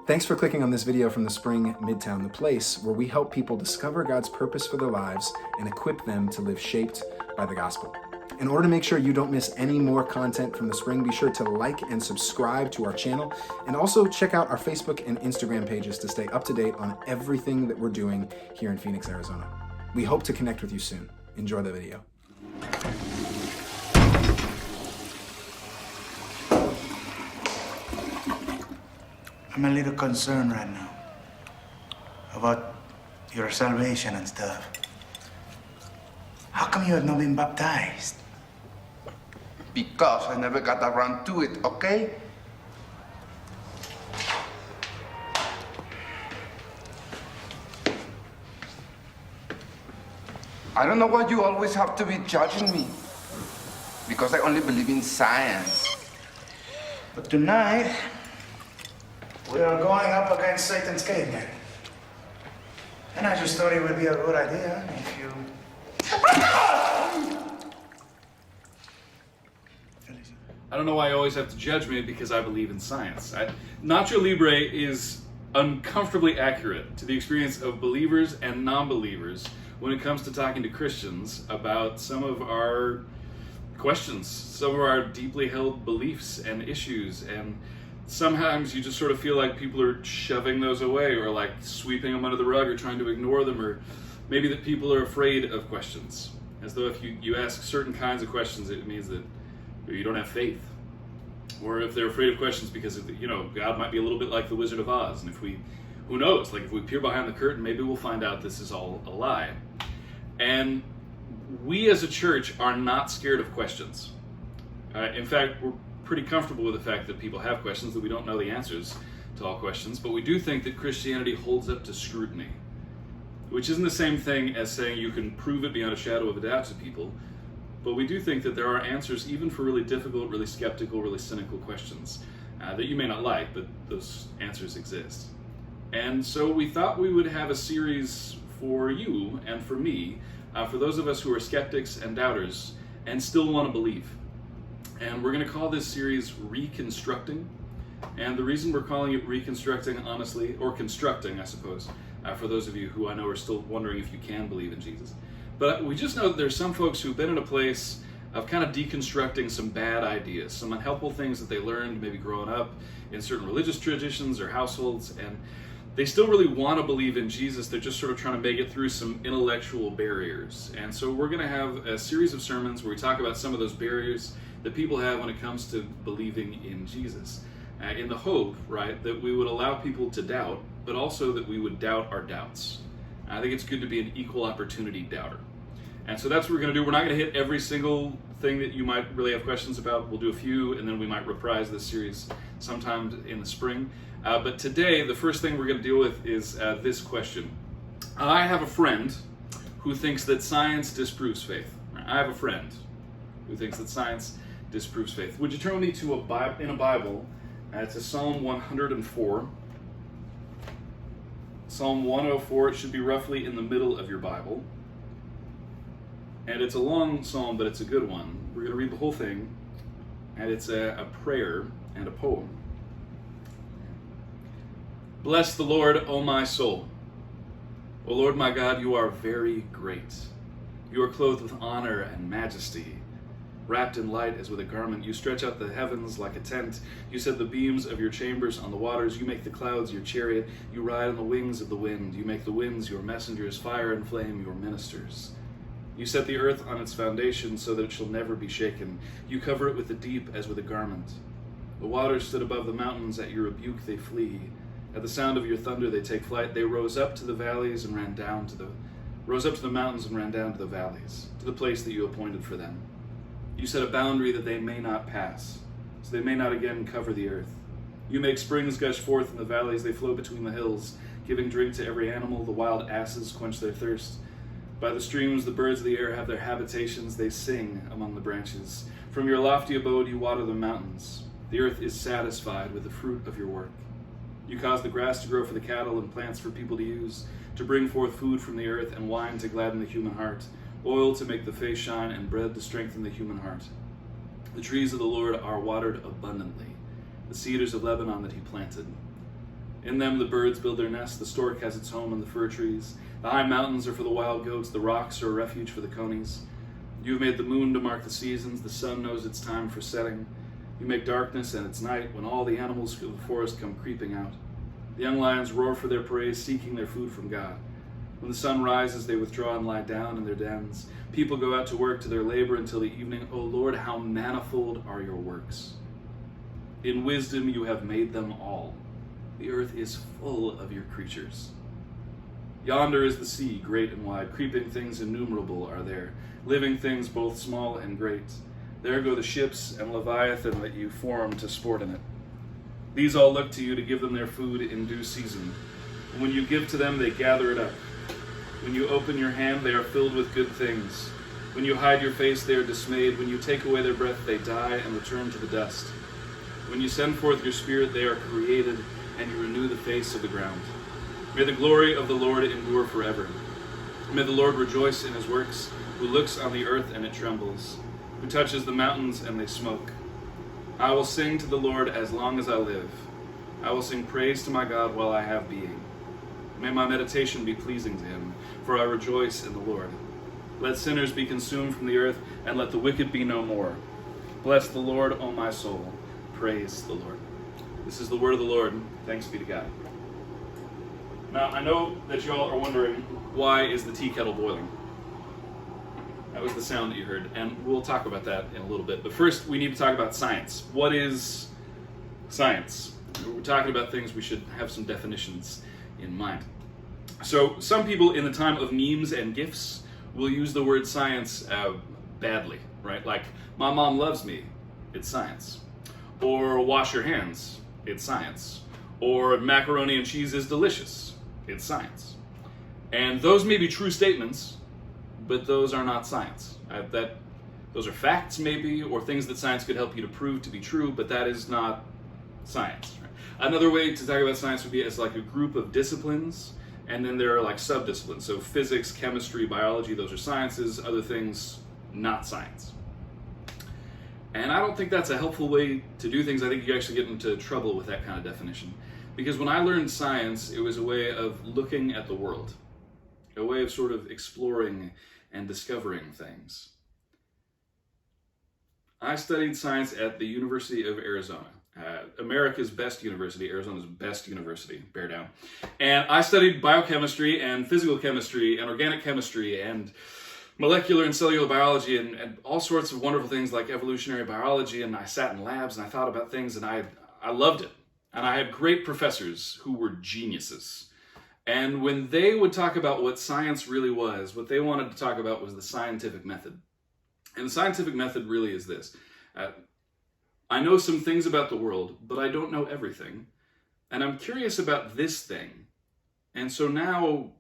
Thanks for clicking on this video from the Spring Midtown, the place where we help people discover God's purpose for their lives and equip them to live shaped by the gospel. In order to make sure you don't miss any more content from the Spring, be sure to like and subscribe to our channel, and also check out our Facebook and Instagram pages to stay up to date on everything that we're doing here in Phoenix, Arizona. We hope to connect with you soon. Enjoy the video. I'm a little concerned right now about your salvation and stuff. How come you have not been baptized? Because I never got around to it, okay? I don't know why you always have to be judging me. Because I only believe in science. But tonight, we are going up against Satan's caveman. And I just thought it would be a good idea if you... I don't know why you always have to judge me because I believe in science. Nacho Libre is uncomfortably accurate to the experience of believers and non-believers when it comes to talking to Christians about some of our questions, some of our deeply held beliefs and issues, and sometimes you just sort of feel like people are shoving those away or like sweeping them under the rug or trying to ignore them, or maybe that people are afraid of questions, as though if you ask certain kinds of questions it means that you don't have faith, or if they're afraid of questions because God might be a little bit like the Wizard of Oz, and who knows, like if we peer behind the curtain, maybe we'll find out this is all a lie. And we as a church are not scared of questions. In fact, we're pretty comfortable with the fact that people have questions, that we don't know the answers to all questions, but we do think that Christianity holds up to scrutiny, which isn't the same thing as saying you can prove it beyond a shadow of a doubt to people. But we do think that there are answers even for really difficult, really skeptical, really cynical questions that you may not like, but those answers exist. And so we thought we would have a series for you and for me, for those of us who are skeptics and doubters and still want to believe. And we're going to call this series Reconstructing. And the reason we're calling it Reconstructing, honestly, or Constructing, I suppose, for those of you who I know are still wondering if you can believe in Jesus. But we just know that there's some folks who've been in a place of kind of deconstructing some bad ideas, some unhelpful things that they learned maybe growing up in certain religious traditions or households, and they still really want to believe in Jesus. They're just sort of trying to make it through some intellectual barriers. And so we're going to have a series of sermons where we talk about some of those barriers that people have when it comes to believing in Jesus, in the hope, right, that we would allow people to doubt, but also that we would doubt our doubts. I think it's good to be an equal opportunity doubter. And so that's what we're going to do. We're not going to hit every single thing that you might really have questions about. We'll do a few, and then we might reprise this series sometime in the spring. But today, the first thing we're going to deal with is this question. I have a friend who thinks that science disproves faith. I have a friend who thinks that science disproves faith. Would you turn with me to in a Bible to Psalm 104. Psalm 104, it should be roughly in the middle of your Bible. And it's a long psalm, but it's a good one. We're going to read the whole thing, and it's a prayer and a poem. Bless the Lord, O my soul. O Lord my God, you are very great. You are clothed with honor and majesty. Wrapped in light as with a garment, you stretch out the heavens like a tent. You set the beams of your chambers on the waters. You make the clouds your chariot. You ride on the wings of the wind. You make the winds your messengers, fire and flame your ministers. You set the earth on its foundation so that it shall never be shaken. You cover it with the deep as with a garment. The waters stood above the mountains. At your rebuke they flee. At the sound of your thunder they take flight. They rose up to the valleys and ran down to the mountains and ran down to the valleys, to the place that you appointed for them. You set a boundary that they may not pass, so they may not again cover the earth. You make springs gush forth in the valleys, they flow between the hills, giving drink to every animal. The wild asses quench their thirst. By the streams the birds of the air have their habitations, they sing among the branches. From your lofty abode you water the mountains. The earth is satisfied with the fruit of your work. You cause the grass to grow for the cattle and plants for people to use, to bring forth food from the earth and wine to gladden the human heart, oil to make the face shine and bread to strengthen the human heart. The trees of the Lord are watered abundantly, the cedars of Lebanon that he planted. In them the birds build their nests, the stork has its home in the fir trees. The high mountains are for the wild goats, the rocks are a refuge for the conies. You have made the moon to mark the seasons, the sun knows its time for setting. You make darkness and its night when all the animals of the forest come creeping out. The young lions roar for their praise, seeking their food from God. When the sun rises, they withdraw and lie down in their dens. People go out to work to their labor until the evening. O Lord, how manifold are your works. In wisdom you have made them all. The earth is full of your creatures. Yonder is the sea, great and wide. Creeping things innumerable are there. Living things both small and great. There go the ships and Leviathan that you formed to sport in it. These all look to you to give them their food in due season. And when you give to them, they gather it up. When you open your hand, they are filled with good things. When you hide your face, they are dismayed. When you take away their breath, they die and return to the dust. When you send forth your spirit, they are created, and you renew the face of the ground. May the glory of the Lord endure forever. May the Lord rejoice in his works, who looks on the earth and it trembles, who touches the mountains and they smoke. I will sing to the Lord as long as I live. I will sing praise to my God while I have being. May my meditation be pleasing to him, for I rejoice in the Lord. Let sinners be consumed from the earth, and let the wicked be no more. Bless the Lord, O my soul. Praise the Lord. This is the word of the Lord. Thanks be to God. Now, I know that y'all are wondering, why is the tea kettle boiling? That was the sound that you heard, and we'll talk about that in a little bit. But first, we need to talk about science. What is science? We're talking about things, we should have some definitions in mind. So, some people in the time of memes and GIFs will use the word science badly, right? Like, my mom loves me, it's science. Or wash your hands, it's science. Or macaroni and cheese is delicious, it's science. And those may be true statements, but those are not science. Those are facts maybe, or things that science could help you to prove to be true, but that is not science. Right? Another way to talk about science would be as like a group of disciplines, and then there are like subdisciplines. So physics, chemistry, biology, those are sciences, other things, not science. And I don't think that's a helpful way to do things. I think you actually get into trouble with that kind of definition. Because when I learned science, it was a way of looking at the world, a way of sort of exploring and discovering things. I studied science at the University of Arizona, America's best university, Arizona's best university, bear down. And I studied biochemistry and physical chemistry and organic chemistry and molecular and cellular biology and all sorts of wonderful things like evolutionary biology, and I sat in labs and I thought about things and I loved it. And I had great professors who were geniuses. And when they would talk about what science really was, what they wanted to talk about was the scientific method. And the scientific method really is this. I know some things about the world, but I don't know everything. And I'm curious about this thing. And so now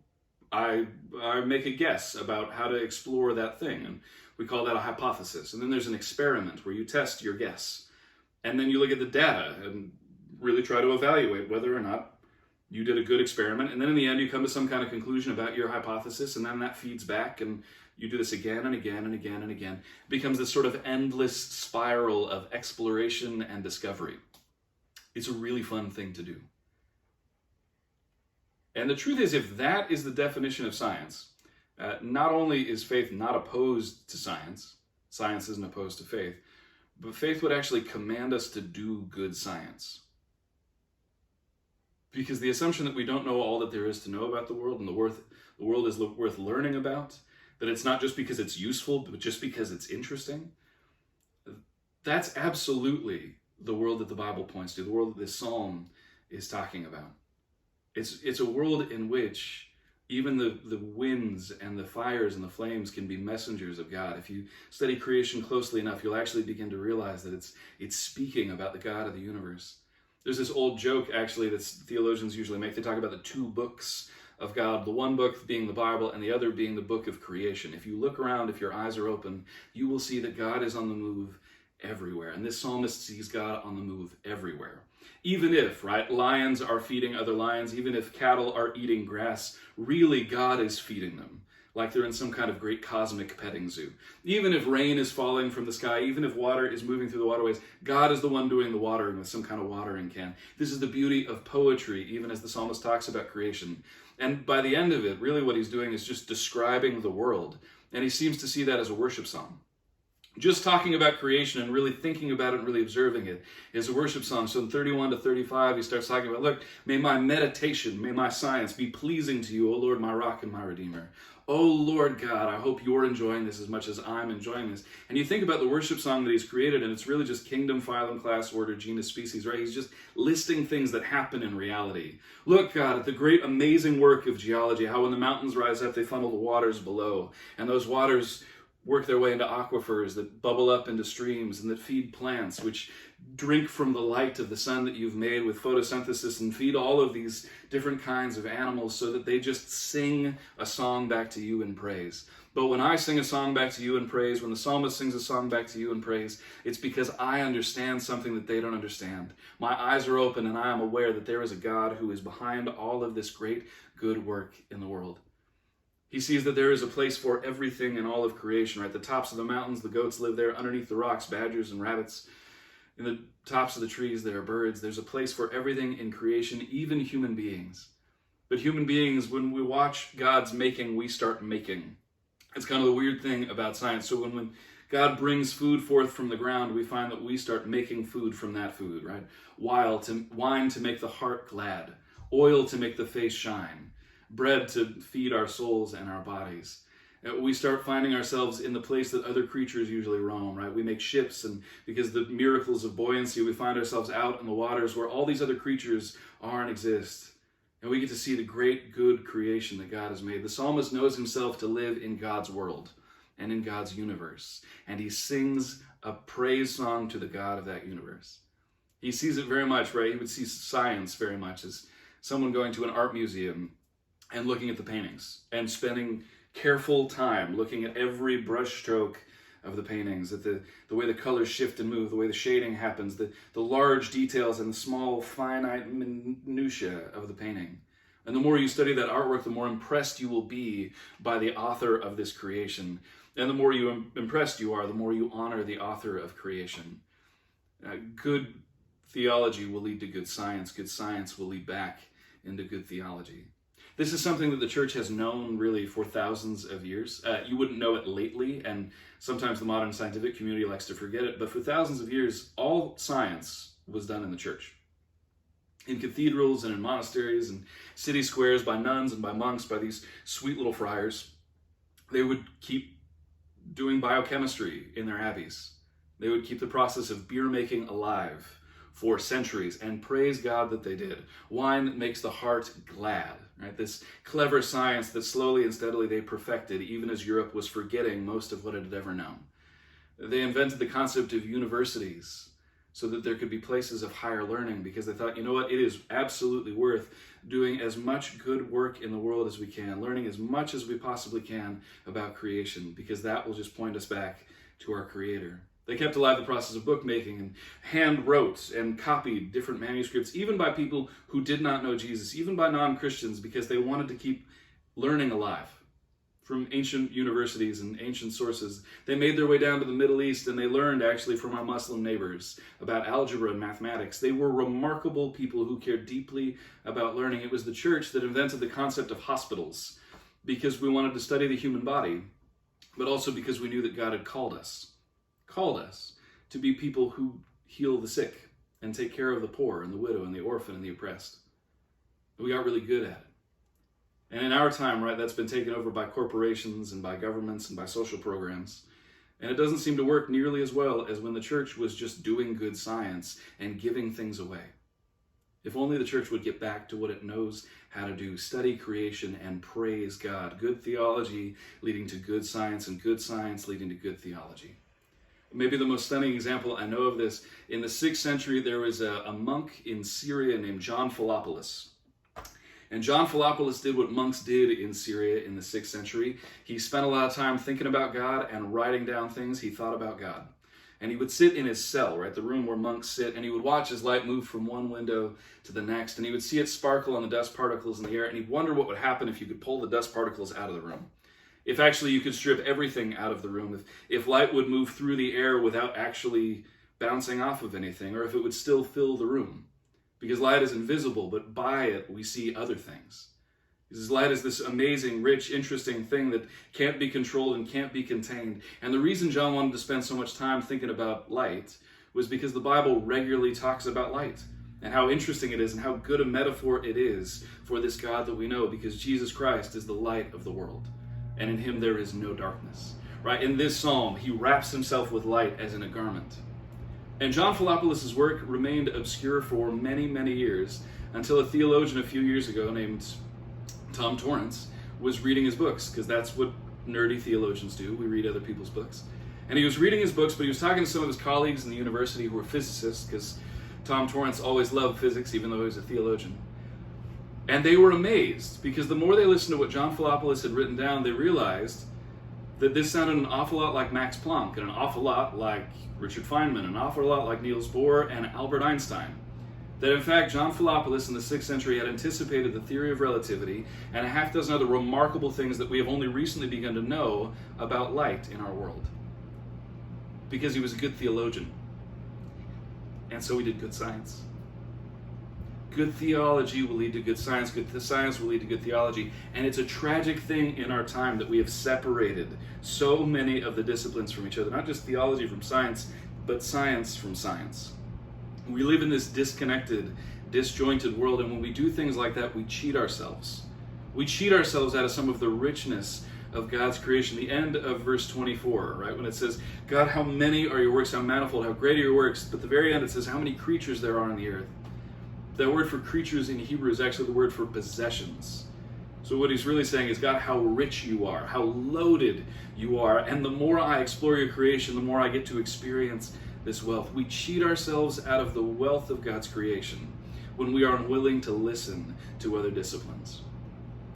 I make a guess about how to explore that thing, and we call that a hypothesis. And then there's an experiment where you test your guess. And then you look at the data and really try to evaluate whether or not you did a good experiment. And then in the end, you come to some kind of conclusion about your hypothesis, and then that feeds back, and you do this again and again and again and again. It becomes this sort of endless spiral of exploration and discovery. It's a really fun thing to do. And the truth is, if that is the definition of science, not only is faith not opposed to science, science isn't opposed to faith, but faith would actually command us to do good science. Because the assumption that we don't know all that there is to know about the world and the world is worth learning about, that it's not just because it's useful, but just because it's interesting, that's absolutely the world that the Bible points to, the world that this psalm is talking about. It's a world in which even the winds and the fires and the flames can be messengers of God. If you study creation closely enough, you'll actually begin to realize that it's speaking about the God of the universe. There's this old joke, actually, that theologians usually make. They talk about the two books of God, the one book being the Bible and the other being the book of creation. If you look around, if your eyes are open, you will see that God is on the move everywhere. And this psalmist sees God on the move everywhere. Even if, right, lions are feeding other lions, even if cattle are eating grass, really God is feeding them. like they're in some kind of great cosmic petting zoo. Even if rain is falling from the sky, even if water is moving through the waterways, God is the one doing the watering with some kind of watering can. This is the beauty of poetry, even as the psalmist talks about creation. And by the end of it, really what he's doing is just describing the world. And he seems to see that as a worship song. Just talking about creation and really thinking about it and really observing it is a worship song. So in 31 to 35, he starts talking about, look, may my meditation, may my science be pleasing to you, O Lord, my rock and my redeemer. Oh Lord God, I hope you're enjoying this as much as I'm enjoying this. And you think about the worship song that he's created, and it's really just kingdom, phylum, class, order, genus, species, right? He's just listing things that happen in reality. Look, God, at the great, amazing work of geology, how when the mountains rise up, they funnel the waters below. And those waters work their way into aquifers that bubble up into streams and that feed plants, which drink from the light of the sun that you've made with photosynthesis and feed all of these different kinds of animals so that they just sing a song back to you in praise. But when I sing a song back to you in praise, when the psalmist sings a song back to you in praise, it's because I understand something that they don't understand. My eyes are open and I am aware that there is a God who is behind all of this great good work in the world. He sees that there is a place for everything in all of creation, right? The tops of the mountains, the goats live there. Underneath the rocks, badgers and rabbits. In the tops of the trees, there are birds. There's a place for everything in creation, even human beings. But human beings, when we watch God's making, we start making. It's kind of the weird thing about science. So when God brings food forth from the ground, we find that we start making food from that food, right? Wine to make the heart glad. Oil to make the face shine. Bread to feed our souls and our bodies. We start finding ourselves in the place that other creatures usually roam, right? We make ships, and because the miracles of buoyancy, we find ourselves out in the waters where all these other creatures are and exist. And we get to see the great good creation that God has made. The psalmist knows himself to live in God's world and in God's universe. And he sings a praise song to the God of that universe. He sees it very much, right? He would see science very much as someone going to an art museum and looking at the paintings and spending careful time looking at every brush stroke of the paintings, at the way the colors shift and move, the way the shading happens, the large details and the small finite minutiae of the painting. And the more you study that artwork, the more impressed you will be by the author of this creation. And the more impressed you are, the more you honor the author of creation. Good theology will lead to good science. Good science will lead back into good theology. This is something that the church has known really for thousands of years. You wouldn't know it lately, and sometimes the modern scientific community likes to forget it, but for thousands of years, all science was done in the church. In cathedrals and in monasteries and city squares by nuns and by monks, by these sweet little friars. They would keep doing biochemistry in their abbeys. They would keep the process of beer making alive for centuries, and praise God that they did. Wine that makes the heart glad, right? This clever science that slowly and steadily they perfected, even as Europe was forgetting most of what it had ever known. They invented the concept of universities so that there could be places of higher learning, because they thought, you know what, it is absolutely worth doing as much good work in the world as we can, learning as much as we possibly can about creation, because that will just point us back to our Creator. They kept alive the process of bookmaking and hand wrote and copied different manuscripts, even by people who did not know Jesus, even by non-Christians, because they wanted to keep learning alive from ancient universities and ancient sources. They made their way down to the Middle East, and they learned actually from our Muslim neighbors about algebra and mathematics. They were remarkable people who cared deeply about learning. It was the church that invented the concept of hospitals, because we wanted to study the human body, but also because we knew that God had called us to be people who heal the sick and take care of the poor and the widow and the orphan and the oppressed. We got really good at it. And in our time, right, that's been taken over by corporations and by governments and by social programs. And it doesn't seem to work nearly as well as when the church was just doing good science and giving things away. If only the church would get back to what it knows how to do, study creation and praise God. Good theology leading to good science, and good science leading to good theology. Maybe the most stunning example I know of this, in the 6th century, there was a monk in Syria named John Philopoulos. And John Philopoulos did what monks did in Syria in the 6th century. He spent a lot of time thinking about God and writing down things he thought about God. And he would sit in his cell, right, the room where monks sit, and he would watch as light move from one window to the next, and he would see it sparkle on the dust particles in the air, and he'd wonder what would happen if you could pull the dust particles out of the room. If actually you could strip everything out of the room, if light would move through the air without actually bouncing off of anything, or if it would still fill the room. Because light is invisible, but by it we see other things. Because light is this amazing, rich, interesting thing that can't be controlled and can't be contained. And the reason John wanted to spend so much time thinking about light was because the Bible regularly talks about light and how interesting it is and how good a metaphor it is for this God that we know, because Jesus Christ is the light of the world. And in him there is no darkness. Right? In this psalm, he wraps himself with light as in a garment. And John Philopoulos' work remained obscure for many, many years until a theologian a few years ago named Tom Torrance was reading his books, because that's what nerdy theologians do. We read other people's books. And he was reading his books, but he was talking to some of his colleagues in the university who were physicists, because Tom Torrance always loved physics, even though he was a theologian. And they were amazed, because the more they listened to what John Philopoulos had written down, they realized that this sounded an awful lot like Max Planck, and an awful lot like Richard Feynman, an awful lot like Niels Bohr and Albert Einstein. That in fact, John Philopoulos in the 6th century had anticipated the theory of relativity and a half dozen other remarkable things that we have only recently begun to know about light in our world. Because he was a good theologian. And so he did good science. Good theology will lead to good science. Good science will lead to good theology. And it's a tragic thing in our time that we have separated so many of the disciplines from each other. Not just theology from science, but science from science. We live in this disconnected, disjointed world, and when we do things like that, we cheat ourselves. We cheat ourselves out of some of the richness of God's creation. The end of verse 24, right, when it says, God, how many are your works, how manifold, how great are your works, but at the very end it says how many creatures there are on the earth. That word for creatures in Hebrew is actually the word for possessions. So what he's really saying is, God, how rich you are, how loaded you are, and the more I explore your creation, the more I get to experience this wealth. We cheat ourselves out of the wealth of God's creation when we are unwilling to listen to other disciplines.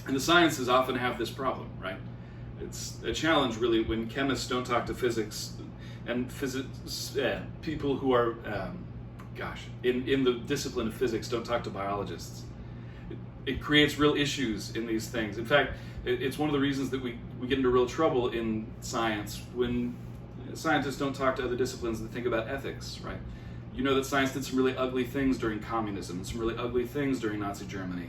And the sciences often have this problem, right? It's a challenge, really, when chemists don't talk to physics, and people who are, in the discipline of physics don't talk to biologists. It creates real issues in these things. In fact, it's one of the reasons that we get into real trouble in science when scientists don't talk to other disciplines that think about ethics, right? You know that science did some really ugly things during communism, and some really ugly things during Nazi Germany.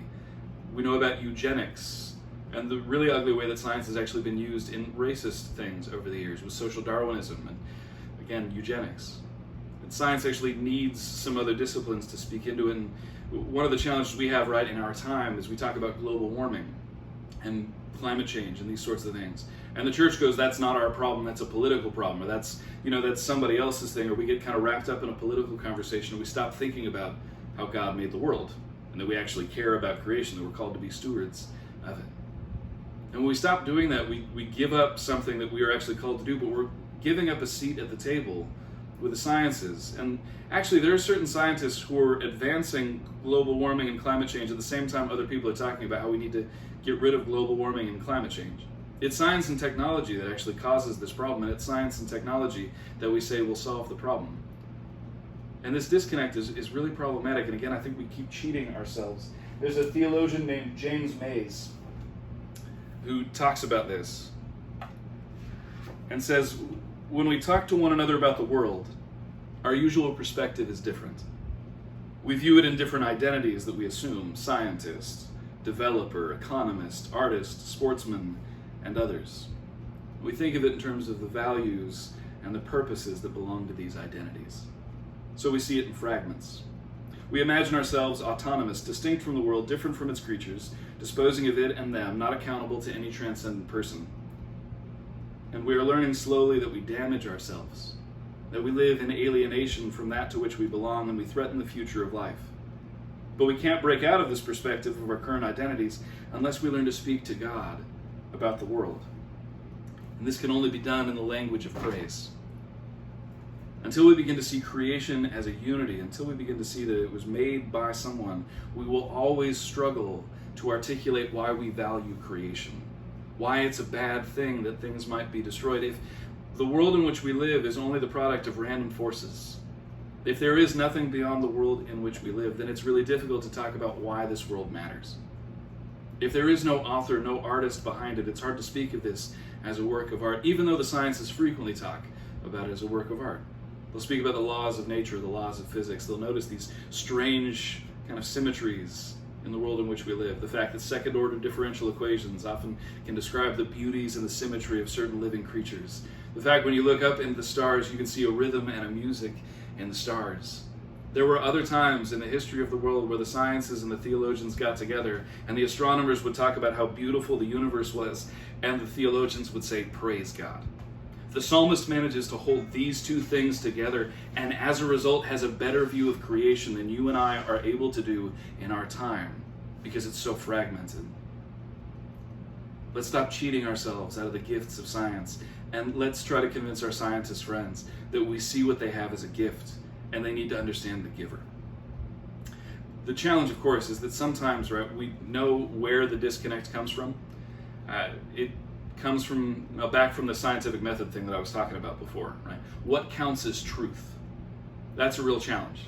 We know about eugenics, and the really ugly way that science has actually been used in racist things over the years with social Darwinism and, again, eugenics. And science actually needs some other disciplines to speak into it. And one of the challenges we have right in our time is we talk about global warming and climate change and these sorts of things. And the church goes, that's not our problem, that's a political problem, or that's somebody else's thing, or we get kind of wrapped up in a political conversation and we stop thinking about how God made the world and that we actually care about creation, that we're called to be stewards of it. And when we stop doing that, we give up something that we are actually called to do, but we're giving up a seat at the table with the sciences. And actually, there are certain scientists who are advancing global warming and climate change at the same time other people are talking about how we need to get rid of global warming and climate change. It's science and technology that actually causes this problem, and it's science and technology that we say will solve the problem. And this disconnect is really problematic, and again, I think we keep cheating ourselves. There's a theologian named James Mays who talks about this and says, when we talk to one another about the world, our usual perspective is different. We view it in different identities that we assume: scientist, developer, economist, artist, sportsman, and others. We think of it in terms of the values and the purposes that belong to these identities. So we see it in fragments. We imagine ourselves autonomous, distinct from the world, different from its creatures, disposing of it and them, not accountable to any transcendent person. And we are learning slowly that we damage ourselves, that we live in alienation from that to which we belong, and we threaten the future of life. But we can't break out of this perspective of our current identities unless we learn to speak to God about the world. And this can only be done in the language of praise. Until we begin to see creation as a unity, until we begin to see that it was made by someone, we will always struggle to articulate why we value creation, why it's a bad thing that things might be destroyed. If the world in which we live is only the product of random forces, if there is nothing beyond the world in which we live, then it's really difficult to talk about why this world matters. If there is no author, no artist behind it, it's hard to speak of this as a work of art, even though the sciences frequently talk about it as a work of art. They'll speak about the laws of nature, the laws of physics. They'll notice these strange kind of symmetries in the world in which we live. The fact that second-order differential equations often can describe the beauties and the symmetry of certain living creatures. The fact when you look up into the stars, you can see a rhythm and a music in the stars. There were other times in the history of the world where the sciences and the theologians got together, and the astronomers would talk about how beautiful the universe was, and the theologians would say, "Praise God." The psalmist manages to hold these two things together, and as a result has a better view of creation than you and I are able to do in our time, because it's so fragmented. Let's stop cheating ourselves out of the gifts of science, and let's try to convince our scientist friends that we see what they have as a gift, and they need to understand the giver. The challenge, of course, is that sometimes, right, we know where the disconnect comes from. It comes from back from the scientific method thing that I was talking about before, right? What counts as truth? That's a real challenge.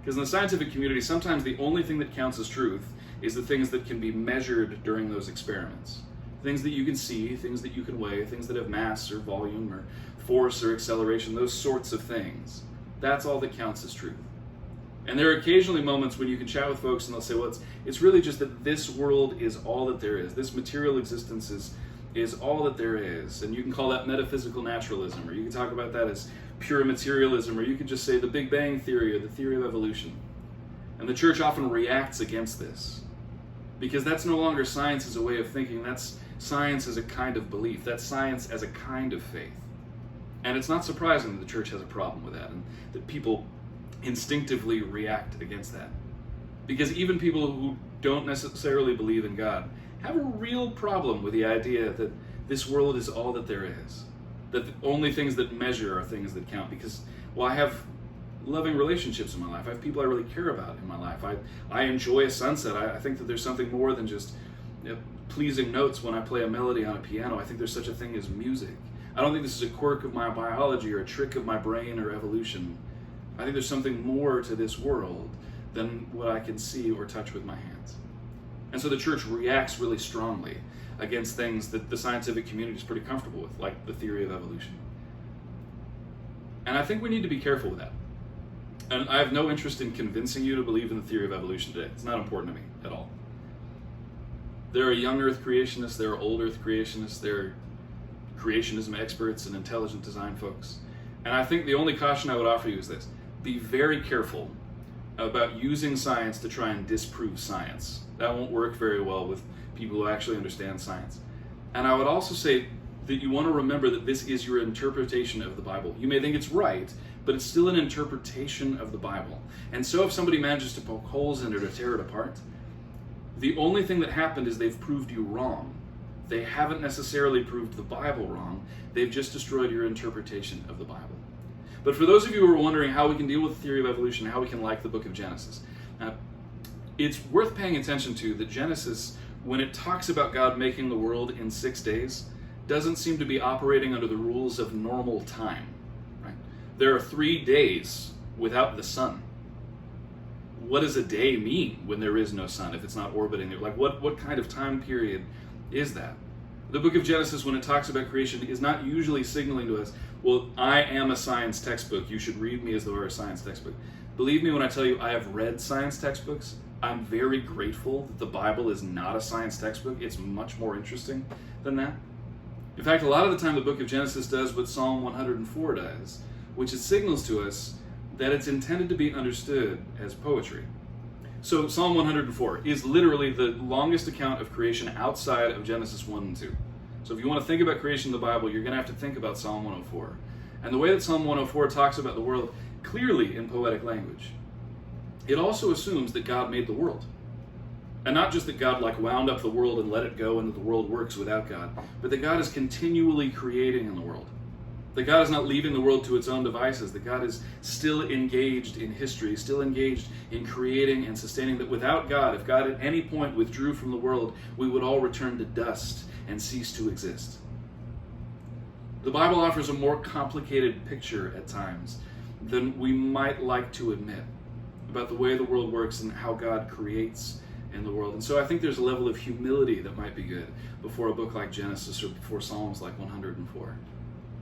Because in the scientific community, sometimes the only thing that counts as truth is the things that can be measured during those experiments. Things that you can see, things that you can weigh, things that have mass or volume or force or acceleration, those sorts of things. That's all that counts as truth. And there are occasionally moments when you can chat with folks and they'll say, well, it's really just that this world is all that there is. This material existence is all that there is. And you can call that metaphysical naturalism, or you can talk about that as pure materialism, or you could just say the Big Bang Theory or the theory of evolution. And the church often reacts against this, because that's no longer science as a way of thinking. That's science as a kind of belief. That's science as a kind of faith. And it's not surprising that the church has a problem with that, and that people instinctively react against that. Because even people who don't necessarily believe in God have a real problem with the idea that this world is all that there is. That the only things that measure are things that count. Because, well, I have loving relationships in my life. I have people I really care about in my life. I enjoy a sunset. I think that there's something more than just pleasing notes when I play a melody on a piano. I think there's such a thing as music. I don't think this is a quirk of my biology or a trick of my brain or evolution. I think there's something more to this world than what I can see or touch with my hands. And so the church reacts really strongly against things that the scientific community is pretty comfortable with, like the theory of evolution. And I think we need to be careful with that. And I have no interest in convincing you to believe in the theory of evolution today. It's not important to me at all. There are young earth creationists, there are old earth creationists, there are creationism experts and intelligent design folks. And I think the only caution I would offer you is this: be very careful about using science to try and disprove science. That won't work very well with people who actually understand science. And I would also say that you want to remember that this is your interpretation of the Bible. You may think it's right, but it's still an interpretation of the Bible. And so if somebody manages to poke holes in it or tear it apart, the only thing that happened is they've proved you wrong. They haven't necessarily proved the Bible wrong. They've just destroyed your interpretation of the Bible. But for those of you who are wondering how we can deal with the theory of evolution, how we can like the book of Genesis, it's worth paying attention to that Genesis, when it talks about God making the world in 6 days, doesn't seem to be operating under the rules of normal time. Right? There are 3 days without the sun. What does a day mean when there is no sun, if it's not orbiting there? Like, what kind of time period is that? The book of Genesis, when it talks about creation, is not usually signaling to us, well, I am a science textbook. You should read me as though I were a science textbook. Believe me when I tell you I have read science textbooks. I'm very grateful that the Bible is not a science textbook. It's much more interesting than that. In fact, a lot of the time the book of Genesis does what Psalm 104 does, which it signals to us that it's intended to be understood as poetry. So Psalm 104 is literally the longest account of creation outside of Genesis 1 and 2. So if you want to think about creation in the Bible, you're going to have to think about Psalm 104. And the way that Psalm 104 talks about the world clearly in poetic language, it also assumes that God made the world. And not just that God wound up the world and let it go and that the world works without God, but that God is continually creating in the world. That God is not leaving the world to its own devices, that God is still engaged in history, still engaged in creating and sustaining, that without God, if God at any point withdrew from the world, we would all return to dust and cease to exist. The Bible offers a more complicated picture at times than we might like to admit about the way the world works and how God creates in the world. And so I think there's a level of humility that might be good before a book like Genesis or before Psalms like 104.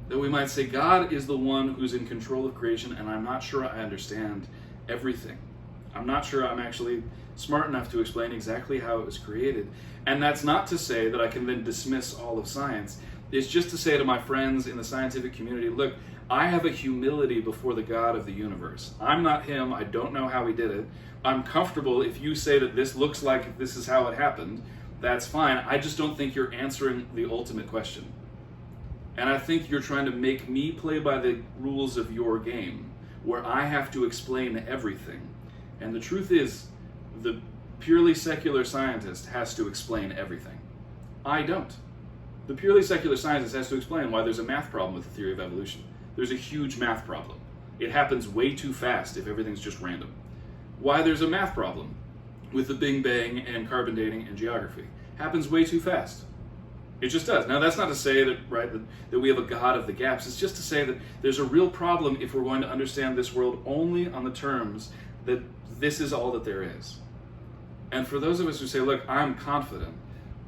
That we might say, God is the one who's in control of creation, and I'm not sure I understand everything. I'm not sure I'm actually smart enough to explain exactly how it was created. And that's not to say that I can then dismiss all of science. It's just to say to my friends in the scientific community, look, I have a humility before the God of the universe. I'm not him. I don't know how he did it. I'm comfortable if you say that this looks like this is how it happened. That's fine. I just don't think you're answering the ultimate question. And I think you're trying to make me play by the rules of your game, where I have to explain everything. And the truth is, the purely secular scientist has to explain everything. I don't. The purely secular scientist has to explain why there's a math problem with the theory of evolution. There's a huge math problem. It happens way too fast if everything's just random. Why there's a math problem with the Big Bang and carbon dating and geography. Happens way too fast. It just does. Now, that's not to say that, right, that we have a God of the gaps. It's just to say that there's a real problem if we're going to understand this world only on the terms that this is all that there is. And for those of us who say, look, I'm confident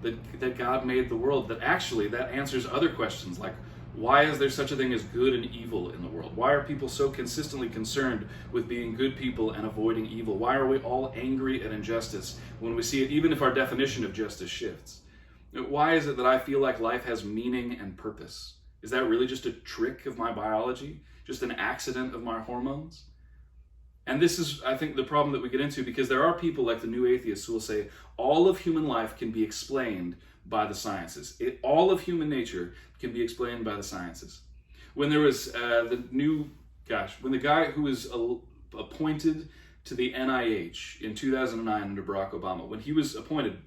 that God made the world, that actually that answers other questions like, why is there such a thing as good and evil in the world? Why are people so consistently concerned with being good people and avoiding evil? Why are we all angry at injustice when we see it, even if our definition of justice shifts? Why is it that I feel like life has meaning and purpose? Is that really just a trick of my biology? Just an accident of my hormones? And this is, I think, the problem that we get into, because there are people like the new atheists who will say all of human life can be explained by the sciences. All of human nature can be explained by the sciences. When there was when the guy who was appointed to the NIH in 2009 under Barack Obama, when he was appointed,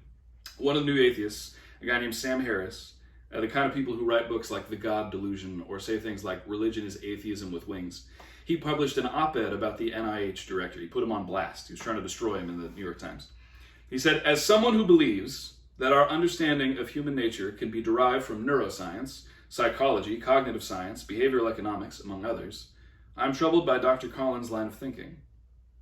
one of the new atheists, a guy named Sam Harris, the kind of people who write books like The God Delusion or say things like Religion is Atheism with Wings, he published an op-ed about the NIH director. He put him on blast. He was trying to destroy him in the New York Times. He said, as someone who believes that our understanding of human nature can be derived from neuroscience, psychology, cognitive science, behavioral economics, among others, I'm troubled by Dr. Collins' line of thinking.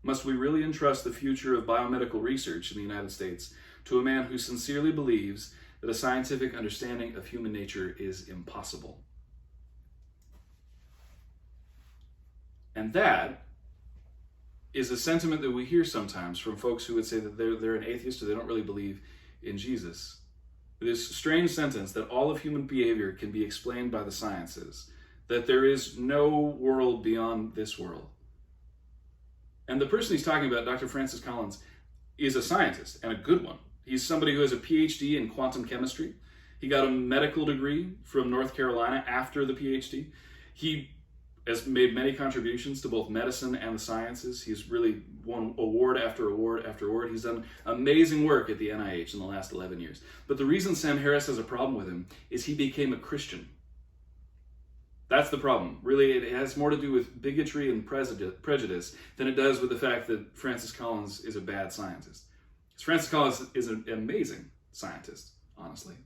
Must we really entrust the future of biomedical research in the United States to a man who sincerely believes that a scientific understanding of human nature is impossible? And that is a sentiment that we hear sometimes from folks who would say that they're an atheist or they don't really believe in Jesus. This strange sentence that all of human behavior can be explained by the sciences, that there is no world beyond this world. And the person he's talking about, Dr. Francis Collins, is a scientist, and a good one. He's somebody who has a PhD in quantum chemistry. He got a medical degree from North Carolina after the PhD. He has made many contributions to both medicine and the sciences. He's really won award after award after award. He's done amazing work at the NIH in the last 11 years. But the reason Sam Harris has a problem with him is he became a Christian. That's the problem. Really, it has more to do with bigotry and prejudice than it does with the fact that Francis Collins is a bad scientist. Francis Collins is an amazing scientist, honestly.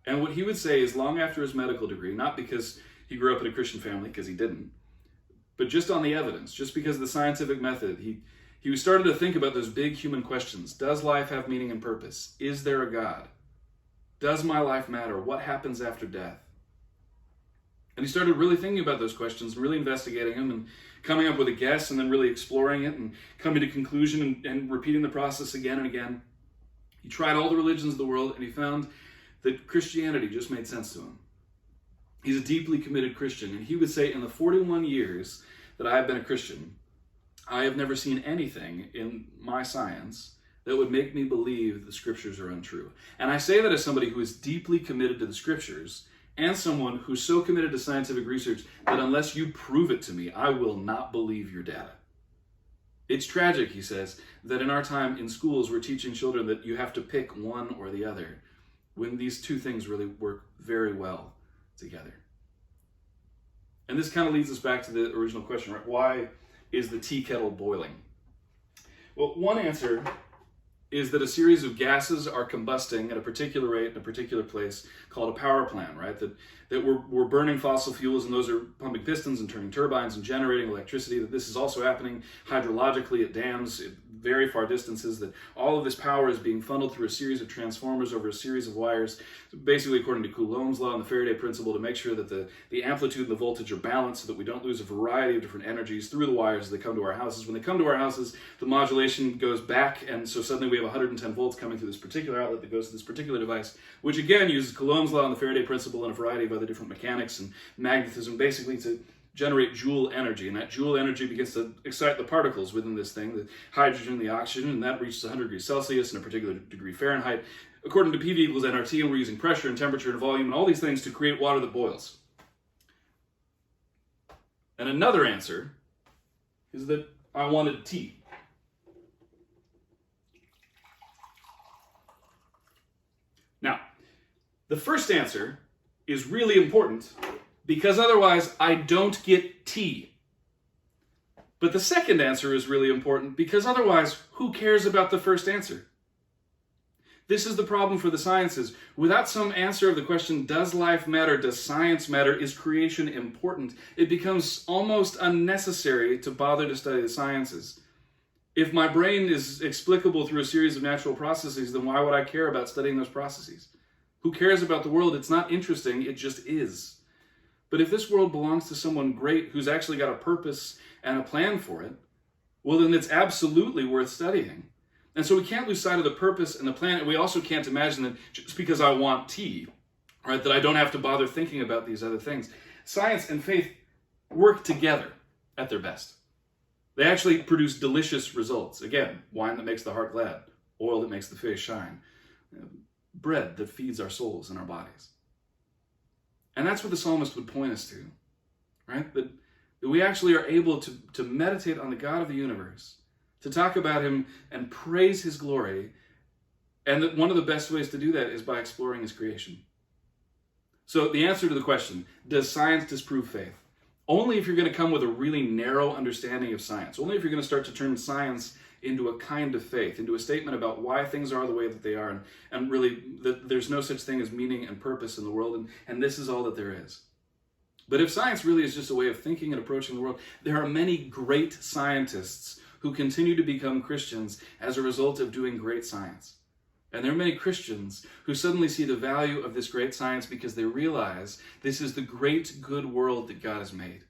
And what he would say is, long after his medical degree, not because he grew up in a Christian family, because he didn't, but just on the evidence, just because of the scientific method, he was starting to think about those big human questions. Does life have meaning and purpose? Is there a God? Does my life matter? What happens after death? And he started really thinking about those questions, really investigating them, and coming up with a guess, and then really exploring it, and coming to conclusion, and repeating the process again and again. He tried all the religions of the world, and he found that Christianity just made sense to him. He's a deeply committed Christian, and he would say, in the 41 years that I have been a Christian, I have never seen anything in my science that would make me believe the scriptures are untrue. And I say that as somebody who is deeply committed to the scriptures, and someone who's so committed to scientific research that unless you prove it to me, I will not believe your data. It's tragic, he says, that in our time in schools we're teaching children that you have to pick one or the other, when these two things really work very well together. And this kind of leads us back to the original question, right? Why is the tea kettle boiling? Well, one answer is that a series of gases are combusting at a particular rate in a particular place called a power plant, right? That we're burning fossil fuels, and those are pumping pistons and turning turbines and generating electricity. That this is also happening hydrologically at dams at very far distances, that all of this power is being funneled through a series of transformers over a series of wires, basically according to Coulomb's law and the Faraday principle, to make sure that the amplitude and the voltage are balanced so that we don't lose a variety of different energies through the wires as they come to our houses. When they come to our houses, the modulation goes back, and so suddenly we have 110 volts coming through this particular outlet that goes to this particular device, which again uses Coulomb's law and the Faraday principle and a variety of other different mechanics and magnetism, basically to generate joule energy. And that joule energy begins to excite the particles within this thing, the hydrogen, the oxygen, and that reaches 100 degrees Celsius and a particular degree Fahrenheit. According to PV equals nRT, and we're using pressure and temperature and volume and all these things to create water that boils. And another answer is that I wanted tea. Now, the first answer is really important because otherwise I don't get tea. But the second answer is really important because otherwise, who cares about the first answer? This is the problem for the sciences. Without some answer of the question, does life matter? Does science matter? Is creation important? It becomes almost unnecessary to bother to study the sciences. If my brain is explicable through a series of natural processes, then why would I care about studying those processes? Who cares about the world? It's not interesting, it just is. But if this world belongs to someone great who's actually got a purpose and a plan for it, well, then it's absolutely worth studying. And so we can't lose sight of the purpose and the plan, and we also can't imagine that just because I want tea, right, that I don't have to bother thinking about these other things. Science and faith work together at their best. They actually produce delicious results. Again, wine that makes the heart glad, oil that makes the face shine, bread that feeds our souls and our bodies. And that's what the psalmist would point us to, right? That we actually are able to meditate on the God of the universe, to talk about him and praise his glory, and that one of the best ways to do that is by exploring his creation. So the answer to the question, does science disprove faith? Only if you're going to come with a really narrow understanding of science. Only if you're going to start to turn science into a kind of faith, into a statement about why things are the way that they are, and really that there's no such thing as meaning and purpose in the world, and this is all that there is. But if science really is just a way of thinking and approaching the world, there are many great scientists who continue to become Christians as a result of doing great science. And there are many Christians who suddenly see the value of this great science because they realize this is the great good world that God has made.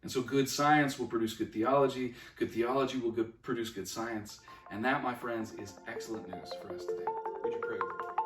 And so good science will produce good theology will produce good science, and that, my friends, is excellent news for us today. Would you pray with me?